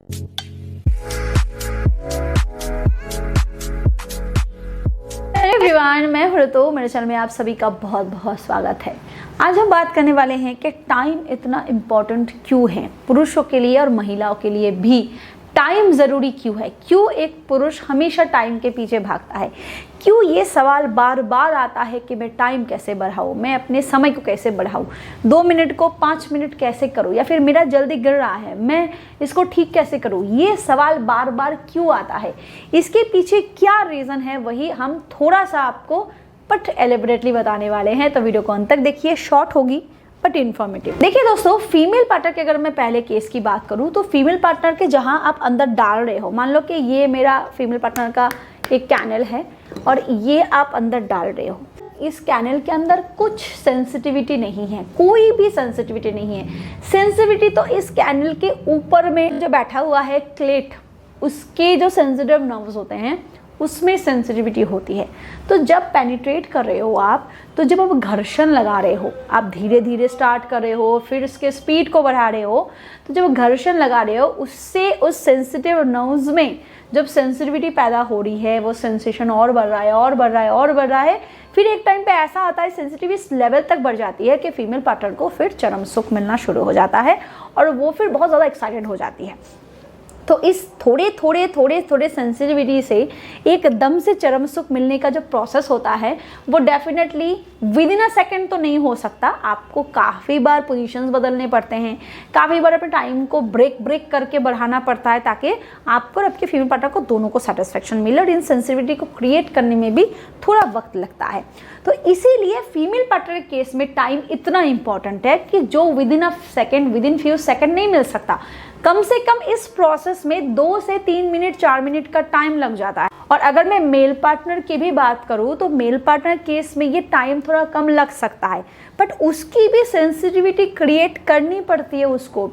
Everyone, मैं हूं ऋतु। मेरे चैनल में आप सभी का बहुत बहुत स्वागत है। आज हम बात करने वाले हैं कि टाइम इतना इम्पोर्टेंट क्यों है, पुरुषों के लिए और महिलाओं के लिए भी टाइम ज़रूरी क्यों है, क्यों एक पुरुष हमेशा टाइम के पीछे भागता है, क्यों ये सवाल बार बार आता है कि मैं टाइम कैसे बढ़ाऊँ, मैं अपने समय को कैसे बढ़ाऊँ, 2 मिनट को 5 मिनट कैसे करूँ, या फिर मेरा जल्दी गिर रहा है मैं इसको ठीक कैसे करूँ। ये सवाल बार बार क्यों आता है, इसके पीछे क्या रीज़न है, वही हम थोड़ा सा आपको बट एलिबरेटली बताने वाले हैं। तो वीडियो को अंत तक देखिए, शॉर्ट होगी बट इन्फॉर्मेटिव। देखिए दोस्तों, फीमेल पार्टनर के अगर मैं पहले केस की बात करूं तो फीमेल पार्टनर के जहां आप अंदर डाल रहे हो, मान लो कि ये मेरा फीमेल पार्टनर का एक कैनल है और ये आप अंदर डाल रहे हो, इस कैनल के अंदर कुछ सेंसिटिविटी नहीं है, कोई भी सेंसिटिविटी नहीं है। सेंसिटिविटी तो इस कैनल के ऊपर में जो बैठा हुआ है क्लेट, उसके जो सेंसिटिव नर्व्स होते हैं उसमें सेंसिटिविटी होती है। तो जब पेनिट्रेट कर रहे हो आप, तो जब आप घर्षण लगा रहे हो, आप धीरे धीरे स्टार्ट कर रहे हो, फिर इसके स्पीड को बढ़ा रहे हो, तो जब घर्षण लगा रहे हो उससे उस सेंसिटिव नर्व्स में जब सेंसिटिविटी पैदा हो रही है, वो सेंसेशन और बढ़ रहा है और बढ़ रहा है और बढ़ रहा है, फिर एक टाइम पे ऐसा आता है सेंसिटिविटी इस लेवल तक बढ़ जाती है कि फीमेल पार्टनर को फिर चरम सुख मिलना शुरू हो जाता है और वो फिर बहुत ज़्यादा एक्साइटेड हो जाती है। तो इस थोड़े सेंसिटिविटी से एकदम से चरम सुख मिलने का जो प्रोसेस होता है वो definitely with in a second तो नहीं हो सकता। आपको काफ़ी बार पोजीशंस बदलने पड़ते हैं, काफ़ी बार अपने टाइम को ब्रेक करके बढ़ाना पड़ता है ताकि आपको और आपके फीमेल पार्टनर को दोनों को सेटिस्फेक्शन मिले, और इन सेंसिटिविटी को क्रिएट करने में भी थोड़ा वक्त लगता है। तो इसीलिए फीमेल पार्टनर के केस में टाइम इतना इंपॉर्टेंट है कि जो with in a second, with in few second नहीं मिल सकता, कम से कम इस प्रोसेस में 2 से 3 मिनट 4 मिनट का टाइम लग जाता है। और अगर मैं मेल पार्टनर की भी बात करूं तो मेल पार्टनर केस में ये टाइम थोड़ा कम लग सकता है, बट उसकी भी सेंसिटिविटी क्रिएट करनी पड़ती है, उसको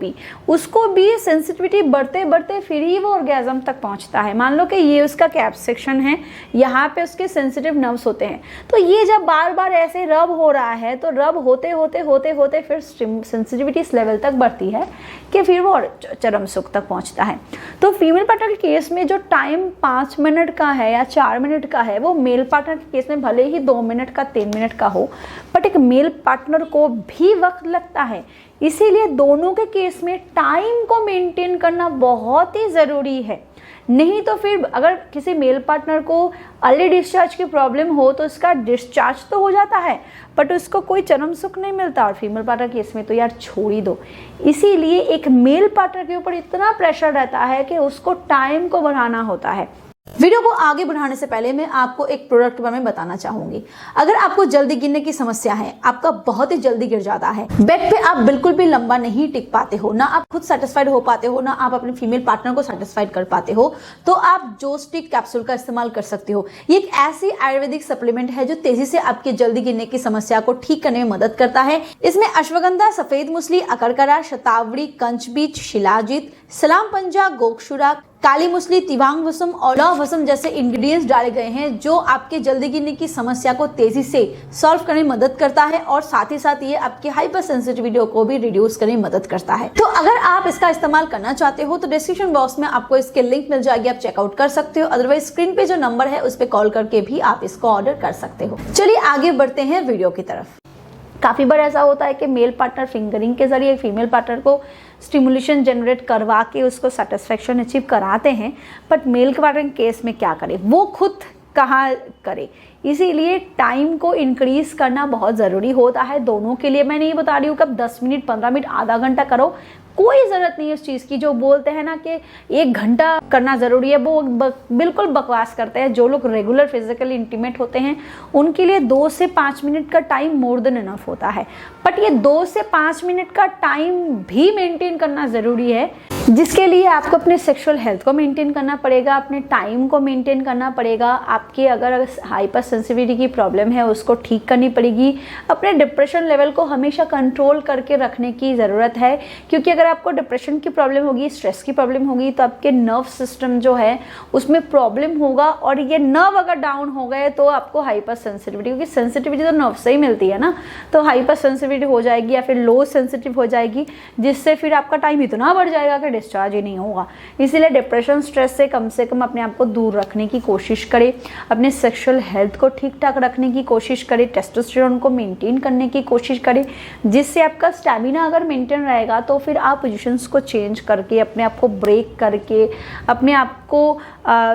भी सेंसिटिविटी बढ़ते बढ़ते फिर ही वो ऑर्गेज़म तक पहुंचता है। मान लो कि ये उसका कैप सेक्शन है, यहाँ पे उसके सेंसिटिव नर्व्स होते हैं, तो ये जब बार बार ऐसे रब हो रहा है तो रब होते होते फिर सेंसिटिविटी इस लेवल तक बढ़ती है कि फिर वो चरम सुख तक पहुंचता है। तो फीमेल पार्टनर के केस में जो टाइम 5 मिनट का है या 4 मिनट का है, वो मेल पार्टनर के केस में भले ही 2 मिनट का 3 मिनट का हो, बट एक मेल पार्टनर को भी वक्त लगता है। इसीलिए दोनों के केस में टाइम को मेंटेन करना बहुत ही ज़रूरी है। नहीं तो फिर अगर किसी मेल पार्टनर को अर्ली डिस्चार्ज की प्रॉब्लम हो तो उसका डिस्चार्ज तो हो जाता है बट उसको कोई चरम सुख नहीं मिलता, और फीमेल पार्टनर केस में तो यार छोड़ ही दो। इसीलिए एक मेल पार्टनर के ऊपर इतना प्रेशर रहता है कि उसको टाइम को बढ़ाना होता है। वीडियो को आगे बढ़ाने से पहले मैं आपको एक प्रोडक्ट के बारे में बताना चाहूंगी। अगर आपको जल्दी गिरने की समस्या है, आपका बहुत ही जल्दी गिर जाता है, बेड पे आप बिल्कुल भी लंबा नहीं टिक पाते हो, ना आप खुद सेटिस्फाइड हो पाते हो, ना आप अपने फीमेल पार्टनर को सेटिस्फाइड कर पाते हो, तो आप जोस्टिक कैप्सूल का इस्तेमाल कर सकते हो। ये एक ऐसी आयुर्वेदिक सप्लीमेंट है जो तेजी से आपके जल्दी गिरने की समस्या को ठीक करने में मदद करता है। इसमें अश्वगंधा, सफेद मूसली, अकरकरा, शतावरी, कंचबीज, शिलाजीत, सलाम पंजा, गोक्षुरा, काली मूसली, तिवांग वसुम और लौह वसुम जैसे इंग्रेडिएंट्स डाले गए हैं जो आपके जल्दी गिरने की समस्या को तेजी से सॉल्व करने में मदद करता है, और साथ ही साथ ये आपके हाइपर सेंसिटिविटी को भी रिड्यूस करने में मदद करता है। तो अगर आप इसका इस्तेमाल करना चाहते हो तो डिस्क्रिप्शन बॉक्स में आपको इसके लिंक मिल जाएगी, आप चेकआउट कर सकते हो। अदरवाइज स्क्रीन पे जो नंबर है उस पर कॉल करके भी आप इसको ऑर्डर कर सकते हो। चलिए आगे बढ़ते हैं वीडियो की तरफ। काफ़ी बार ऐसा होता है कि मेल पार्टनर फिंगरिंग के जरिए फीमेल पार्टनर को स्टिमुलेशन जनरेट करवा के उसको सेटिस्फेक्शन अचीव कराते हैं, बट मेल पार्टनर केस में क्या करें, वो खुद कहाँ करे। इसीलिए टाइम को इंक्रीज करना बहुत ज़रूरी होता है दोनों के लिए। मैं नहीं बता रही हूँ कि अब 10 मिनट 15 मिनट आधा घंटा करो, कोई ज़रूरत नहीं है उस चीज़ की। जो बोलते हैं ना कि 1 घंटा करना ज़रूरी है, वो बिल्कुल बकवास करते हैं। जो लोग रेगुलर फिजिकली इंटीमेट होते हैं उनके लिए 2 से 5 मिनट का टाइम मोर देन इनफ होता है, बट ये 2 से 5 मिनट का टाइम भी मेंटेन करना ज़रूरी है, जिसके लिए आपको अपने सेक्सुअल हेल्थ को मेंटेन करना पड़ेगा, अपने टाइम को मेंटेन करना पड़ेगा। आपके अगर हाइपर सेंसिटिविटी की प्रॉब्लम है उसको ठीक करनी पड़ेगी। अपने डिप्रेशन लेवल को हमेशा कंट्रोल करके रखने की ज़रूरत है, क्योंकि अगर अगर आपको डिप्रेशन की प्रॉब्लम होगी, स्ट्रेस की प्रॉब्लम होगी, तो आपके नर्व सिस्टम जो है उसमें प्रॉब्लम होगा, और ये नर्व अगर डाउन हो गए तो आपको हाइपर सेंसिटिविटी, क्योंकि सेंसिटिविटी तो नर्व से ही मिलती है ना, तो हाइपर सेंसिटिविटी हो जाएगी या फिर लो सेंसिटिव हो जाएगी, जिससे फिर आपका टाइम इतना बढ़ जाएगा कि डिस्चार्ज ही नहीं होगा। इसीलिए डिप्रेशन स्ट्रेस से कम अपने आप को दूर रखने की कोशिश करें, अपने सेक्सुअल हेल्थ को ठीक ठाक रखने की कोशिश करें, टेस्टोस्टेरोन को मेंटेन करने की कोशिश करें, जिससे आपका स्टैमिना अगर मेंटेन रहेगा तो फिर आप पोजीशंस को चेंज करके, अपने आप को ब्रेक करके, अपने आप को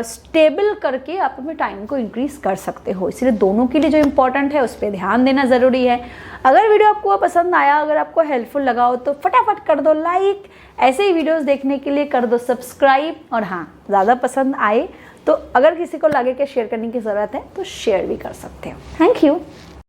स्टेबल करके आप अपने टाइम को इंक्रीज कर सकते हो। इसलिए दोनों के लिए जो इम्पोर्टेंट है उस पर ध्यान देना ज़रूरी है। अगर वीडियो आपको पसंद आया, अगर आपको हेल्पफुल लगा हो तो फटाफट कर दो लाइक, ऐसे ही वीडियोस देखने के लिए कर दो सब्सक्राइब, और हाँ, ज़्यादा पसंद आए तो अगर किसी को लगे कि शेयर करने की ज़रूरत है तो शेयर भी कर सकते हो। Thank you.